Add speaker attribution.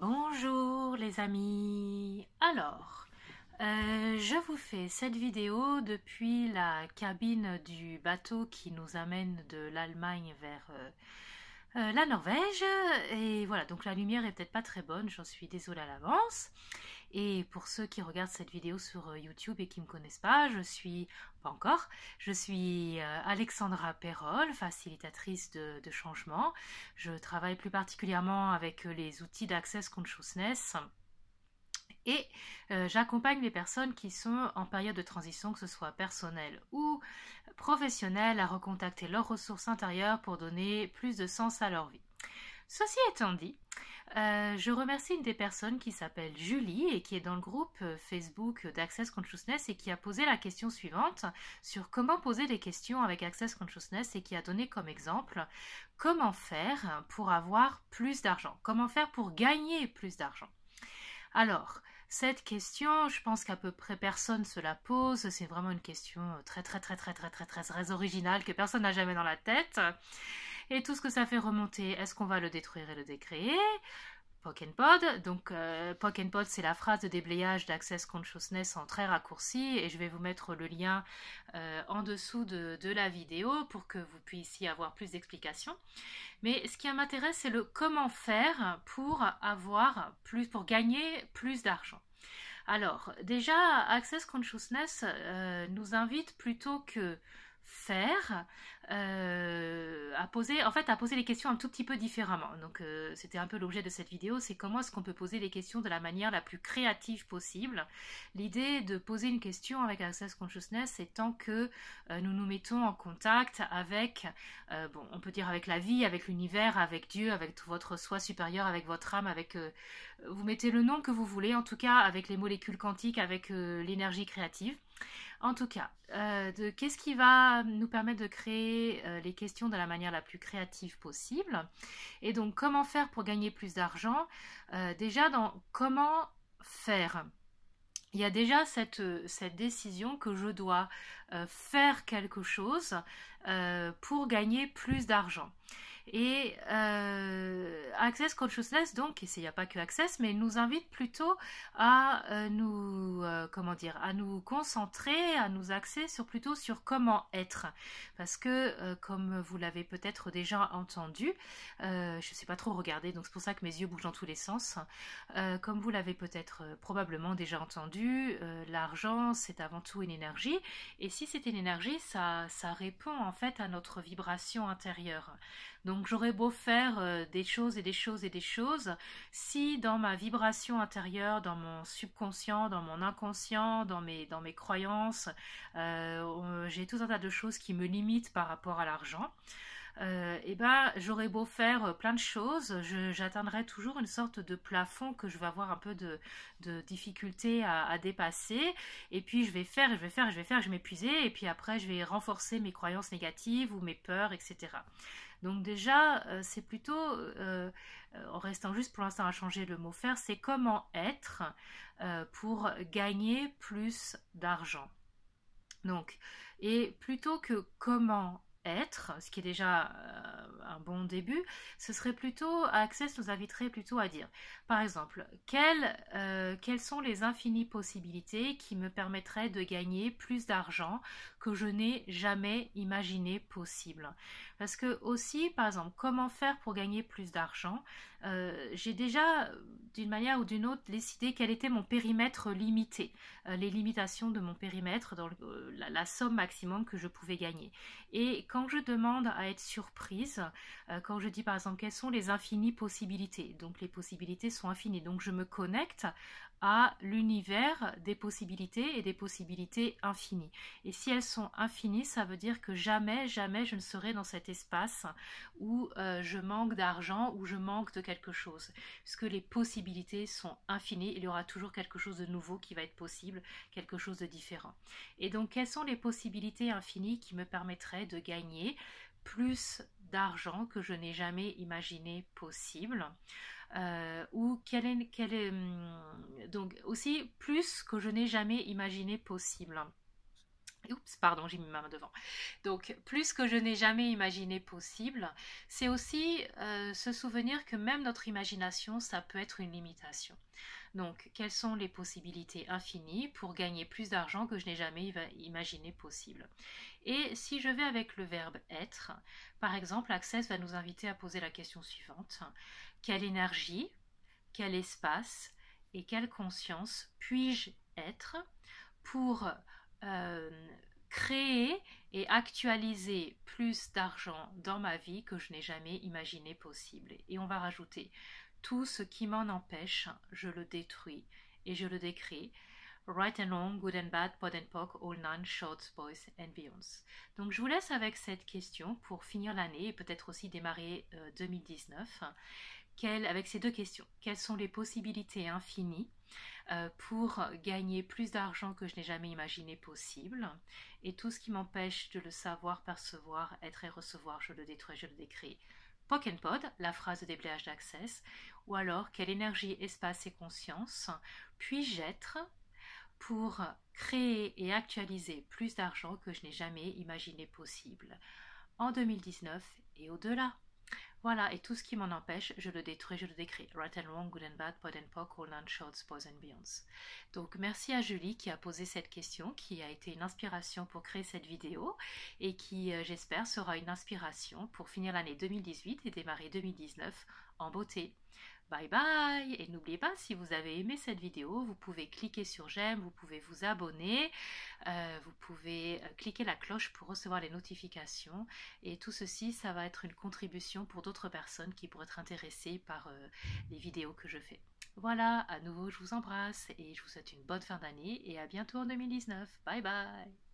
Speaker 1: Bonjour les amis. Alors, je vous fais cette vidéo depuis la cabine du bateau qui nous amène de l'Allemagne vers la Norvège. Et voilà, donc la lumière est peut-être pas très bonne, j'en suis désolée à l'avance. Et pour ceux qui regardent cette vidéo sur YouTube et qui ne me connaissent pas, pas encore, je suis Alexandra Perrol, facilitatrice de changement. Je travaille plus particulièrement avec les outils d'Access Consciousness et j'accompagne les personnes qui sont en période de transition, que ce soit personnelle ou professionnelle, à recontacter leurs ressources intérieures pour donner plus de sens à leur vie. Ceci étant dit, je remercie une des personnes qui s'appelle Julie et qui est dans le groupe Facebook d'Access Consciousness et qui a posé la question suivante sur comment poser des questions avec Access Consciousness et qui a donné comme exemple comment faire pour avoir plus d'argent, comment faire pour gagner plus d'argent. Alors, cette question, je pense qu'à peu près personne se la pose. C'est vraiment une question très originale que personne n'a jamais dans la tête. Et tout ce que ça fait remonter, est-ce qu'on va le détruire et le décréer? Pock and Pod. Donc, Pock and Pod, c'est la phrase de déblayage d'Access Consciousness en très raccourci. Et je vais vous mettre le lien en dessous de la vidéo pour que vous puissiez avoir plus d'explications. Mais ce qui m'intéresse, c'est le comment faire pour pour gagner plus d'argent. Alors, déjà, Access Consciousness nous invite plutôt que faire à poser les questions un tout petit peu différemment. Donc c'était un peu l'objet de cette vidéo, c'est comment est-ce qu'on peut poser les questions de la manière la plus créative possible. L'idée de poser une question avec Access Consciousness, c'est tant que nous nous mettons en contact avec on peut dire avec la vie, avec l'univers, avec Dieu, avec tout votre soi supérieur, avec votre âme, avec vous mettez le nom que vous voulez, en tout cas avec les molécules quantiques, avec l'énergie créative. En tout cas, qu'est-ce qui va nous permettre de créer les questions de la manière la plus créative possible? Et donc, comment faire pour gagner plus d'argent? Déjà, dans comment faire, il y a déjà cette décision que je dois faire quelque chose pour gagner plus d'argent. Et Access Consciousness, donc, et il n'y a pas que Access, mais nous invite plutôt à à nous concentrer, à nous axer plutôt sur comment être. Parce que, comme vous l'avez peut-être déjà entendu, je ne sais pas trop regarder, donc c'est pour ça que mes yeux bougent dans tous les sens. Comme vous l'avez peut-être probablement déjà entendu, l'argent, c'est avant tout une énergie. Et si c'est une énergie, ça répond en fait à notre vibration intérieure. Donc j'aurais beau faire des choses et des choses et des choses, si dans ma vibration intérieure, dans mon subconscient, dans mon inconscient, dans mes croyances, j'ai tout un tas de choses qui me limitent par rapport à l'argent, j'aurais beau faire plein de choses, j'atteindrai toujours une sorte de plafond que je vais avoir un peu de difficulté à dépasser, et puis je vais faire, je vais m'épuiser, et puis après je vais renforcer mes croyances négatives ou mes peurs, etc. Donc déjà, c'est plutôt, en restant juste pour l'instant à changer le mot faire, c'est comment être pour gagner plus d'argent. Donc, et plutôt que comment être, ce qui est déjà un bon début, ce serait plutôt, Access nous inviterait plutôt à dire, par exemple, quelles sont les infinies possibilités qui me permettraient de gagner plus d'argent que je n'ai jamais imaginé possible. Parce que aussi, par exemple, comment faire pour gagner plus d'argent, j'ai déjà, d'une manière ou d'une autre, décidé quel était mon périmètre limité, les limitations de mon périmètre, dans la somme maximum que je pouvais gagner. Et quand je demande à être surprise, quand je dis par exemple quelles sont les infinies possibilités, donc les possibilités sont infinies, donc je me connecte à l'univers des possibilités et des possibilités infinies. Et si elles sont infinies, ça veut dire que jamais je ne serai dans cet espace où je manque d'argent, où je manque de quelque chose. Puisque les possibilités sont infinies, il y aura toujours quelque chose de nouveau qui va être possible, quelque chose de différent. Et donc, quelles sont les possibilités infinies qui me permettraient de gagner plus d'argent que je n'ai jamais imaginé possible, ou donc aussi plus que je n'ai jamais imaginé possible. Oups, pardon, j'ai mis ma main devant. Donc, plus que je n'ai jamais imaginé possible, c'est aussi se souvenir que même notre imagination, ça peut être une limitation. Donc, quelles sont les possibilités infinies pour gagner plus d'argent que je n'ai jamais imaginé possible? Et si je vais avec le verbe être, par exemple, Access va nous inviter à poser la question suivante. Quelle énergie, quel espace et quelle conscience puis-je être pour euh, créer et actualiser plus d'argent dans ma vie que je n'ai jamais imaginé possible? Et on va rajouter tout ce qui m'en empêche, je le détruis et je le décris. Right and wrong, good and bad, pod and poc, all nine, shorts, boys and beyonds. Donc je vous laisse avec cette question pour finir l'année et peut-être aussi démarrer 2019. Avec ces deux questions, quelles sont les possibilités infinies pour gagner plus d'argent que je n'ai jamais imaginé possible, et tout ce qui m'empêche de le savoir, percevoir, être et recevoir, je le détruis, je le décris. Poc and Pod, la phrase de déblayage d'Access, ou alors quelle énergie, espace et conscience puis-je être pour créer et actualiser plus d'argent que je n'ai jamais imaginé possible en 2019 et au-delà. Voilà, et tout ce qui m'en empêche, je le détruis, je le décris. Right and wrong, good and bad, pod and poc, all and shorts, boys and beyonds. Donc merci à Julie qui a posé cette question, qui a été une inspiration pour créer cette vidéo et qui, j'espère, sera une inspiration pour finir l'année 2018 et démarrer 2019 en beauté. Bye bye! Et n'oubliez pas, si vous avez aimé cette vidéo, vous pouvez cliquer sur j'aime, vous pouvez vous abonner, vous pouvez cliquer la cloche pour recevoir les notifications. Et tout ceci, ça va être une contribution pour d'autres personnes qui pourraient être intéressées par les vidéos que je fais. Voilà, à nouveau, je vous embrasse et je vous souhaite une bonne fin d'année et à bientôt en 2019. Bye bye!